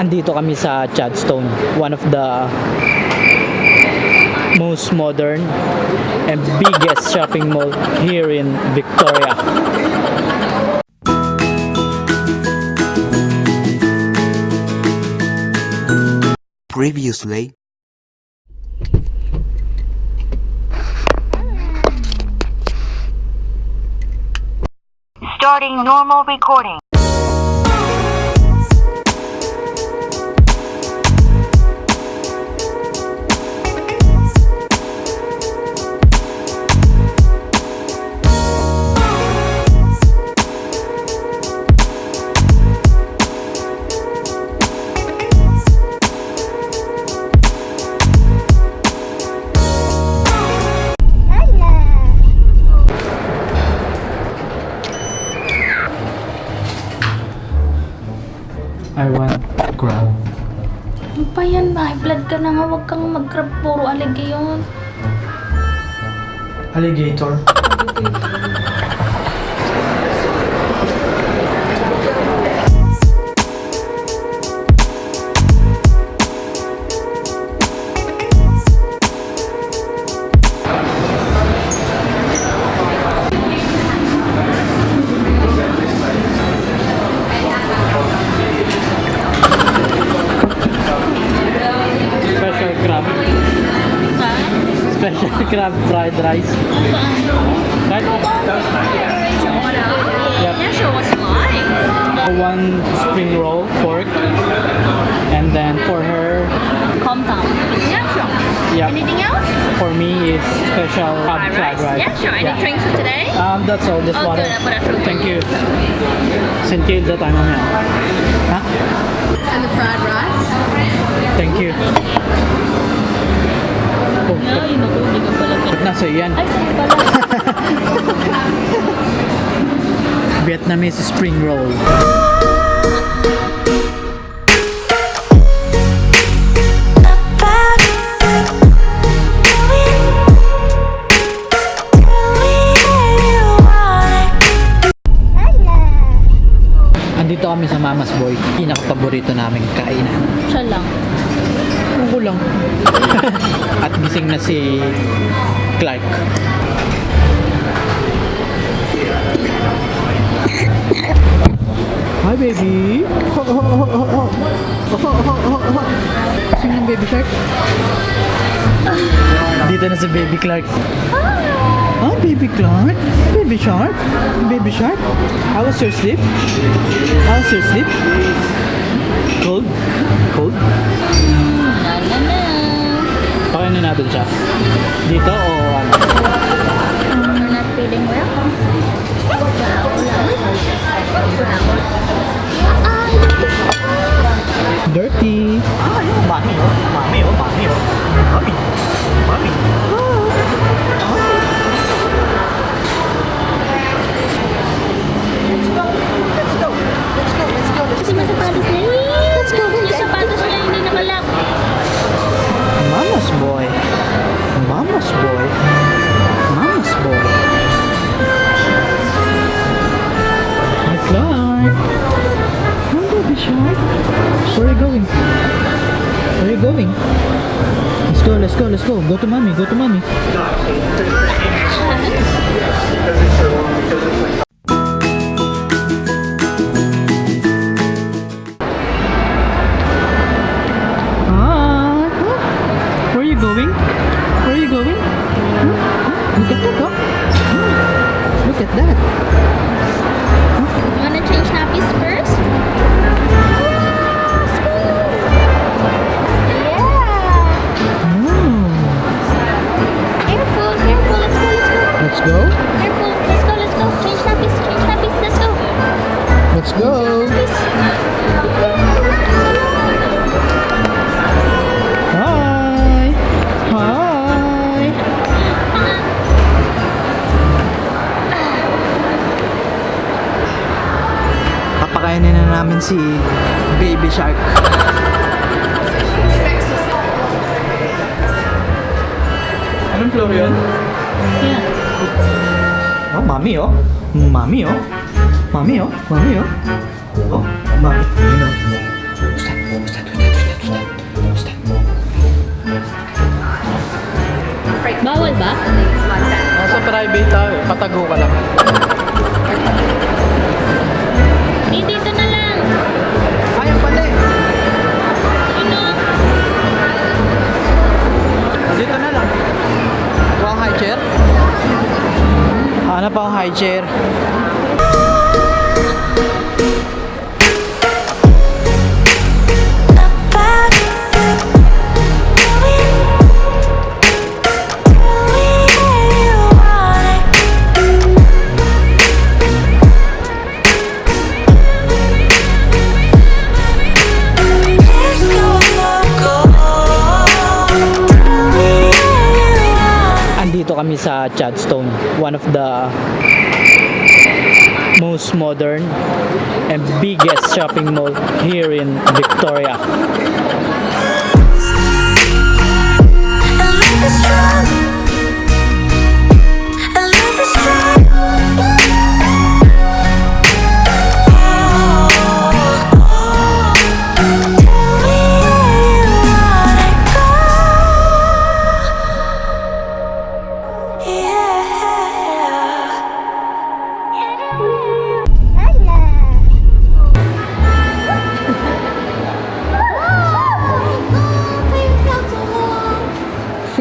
Andito kami sa Chadstone, one of the most modern and biggest shopping mall here in Victoria. Previously. Starting normal recording. I want crab. Ano pa yan? High blood ka na nga. Huwag kang mag-grab. Puro aligay yun. Alligator. Special crab. Special crab fried rice. Right? Yep. Yeah, sure. What's mine? One spring roll pork, and then for her, Calm down. Yeah, sure. yep, Anything else? for me is special crab fried rice. Yeah, sure. Any drinks for today? That's all. Just Oh, water. good. I put that through. Thank you. St. Kilda tayo mamaya. Ha? And the fried rice? Thank you. Oh, Ay, naku, hindi ka pala. ba't nasa yan? Ay, saan pala? Vietnamese spring roll. Andito kami sa Mama's Boy. Pinaka-paborito naming kainan. Siya lang. Ako lang. At gising na si Clarke. Hi baby! Sino ng baby shark? Dito na si baby Clarke. Ah, baby Clarke? Baby shark? Baby shark? How was your sleep? How was your sleep? Cold? Cold? Na na na. Pakainin natin siya. Dito o ano? We're not feeling well. Dirty! Mami, oh. Mami, oh. Mami, oh. Mami. Mami. Kasi may sapatos na yun. Let's go. Yung sapatos niya hindi nakalak. Mama's boy. Mama's boy. Mama's boy. Hi, Clarke. Hi, baby shark. Where are you going? Where are you going? Let's go, let's go, let's go. Go to mommy, go to mommy. Where are you going? Where are you going? Look at that, oh. Look at that. You wanna change nappies first? Careful, careful. Let's go, let's go. Let's go. Careful. Let's go, let's go. Change nappies, let's go. Let's go. Hi. Hi. Papakainin na namin si baby shark. Anong floor yun? Yeah. Oh, mami oh. Mami oh. Mami oh. Mami oh. Oh, mami. Yun oh. Basta, basta. Tatago ka lang. Dito na lang. Ayaw pala eh. Ano? Dito na lang. Kuha ang high chair? Hanap akong high chair. Andito kami sa Chadstone, one of the most modern and biggest shopping mall here in Victoria.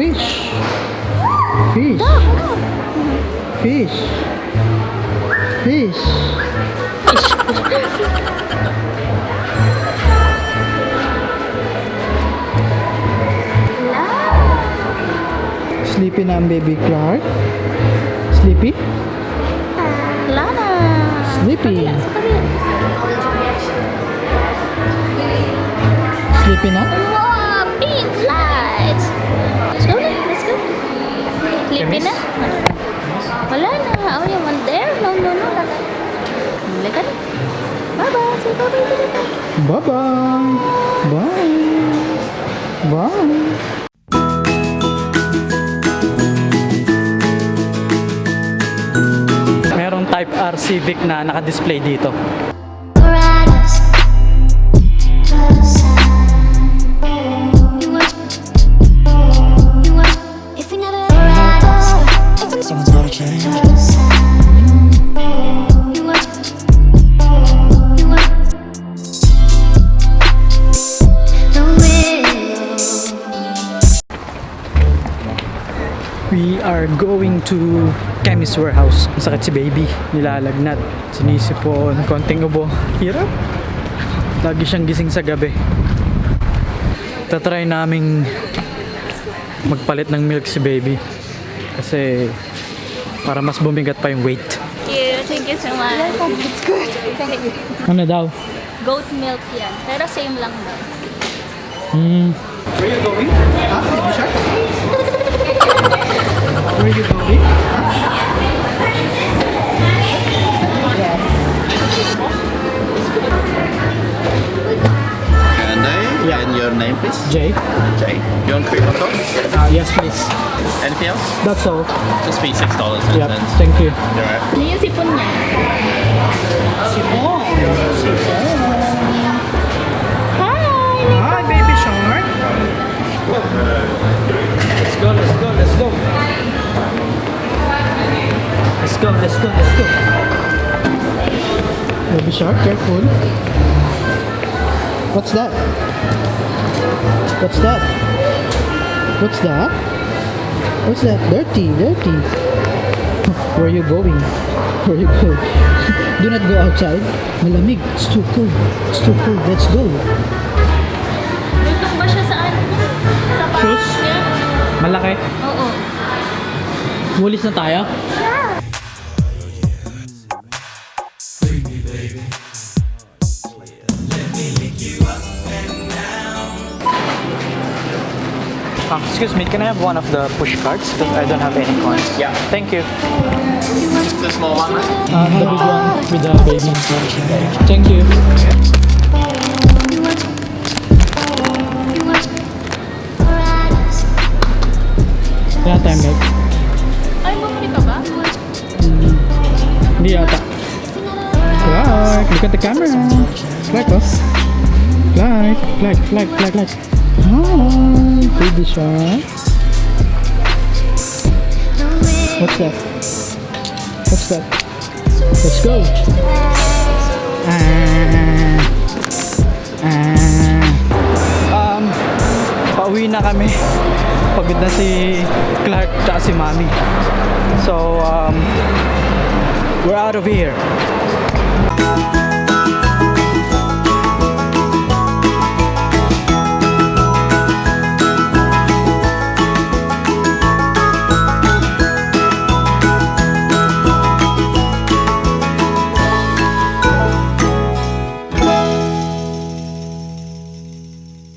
Fish. Fish. Fish. Fish. Sleepy na ang baby Clark. Sleepy? Lana. Sleepy. Sleepy na? Wow, pink lights. Let's go. Let's go. Sleepy na? Wala na. Oh, you want there? No. Halika na. Bye-bye. Say bye-bye. Bye-bye. Bye. Bye. Merong Type R Civic na naka-display dito. Someone's gotta change. We are going to Chemist Warehouse. Masakit si baby. Nilalagnat. Sinisipon. Konting ubo. Hirap. Lagi siyang gising sa gabi. Tatry naming magpalit ng milk si baby. Kasi para mas bumigat pa yung weight. Thank you so much. It's good. Thank you. Ano daw? Goat milk yan. Pero same lang daw. Where you going? Huh? Baby shark? Where you going? Yeah. And your name, please? Jay? Jay. You want cream on top? Yes, please. Anything else? That's all. Just be $6. Yep, thank you. Alright. Ano yung sipon niya? Sipon. Hi! Hi, baby shark. Let's go. Baby shark, careful. What's that? Dirty. Where are you going? Do not go outside. Malamig. It's too cold. Let's go. Lutok ba siya sa ano? Sa parang Shoes? niya? Malaki. Oo. Mulis na tayo. Excuse me, can I have one of the push carts? Because I don't have any coins. Yeah. Thank you. The small one, right? The big one with the baby. Thank you. Kaya tayo milk. Ay, bumili ka ba? Hindi yata. Clark, look at the camera. Clark, oh. Clark. Hi, baby shark. What's that? What's that? Let's go. Pauwi na kami. Pagod na si Clark at si Mami. So, we're out of here.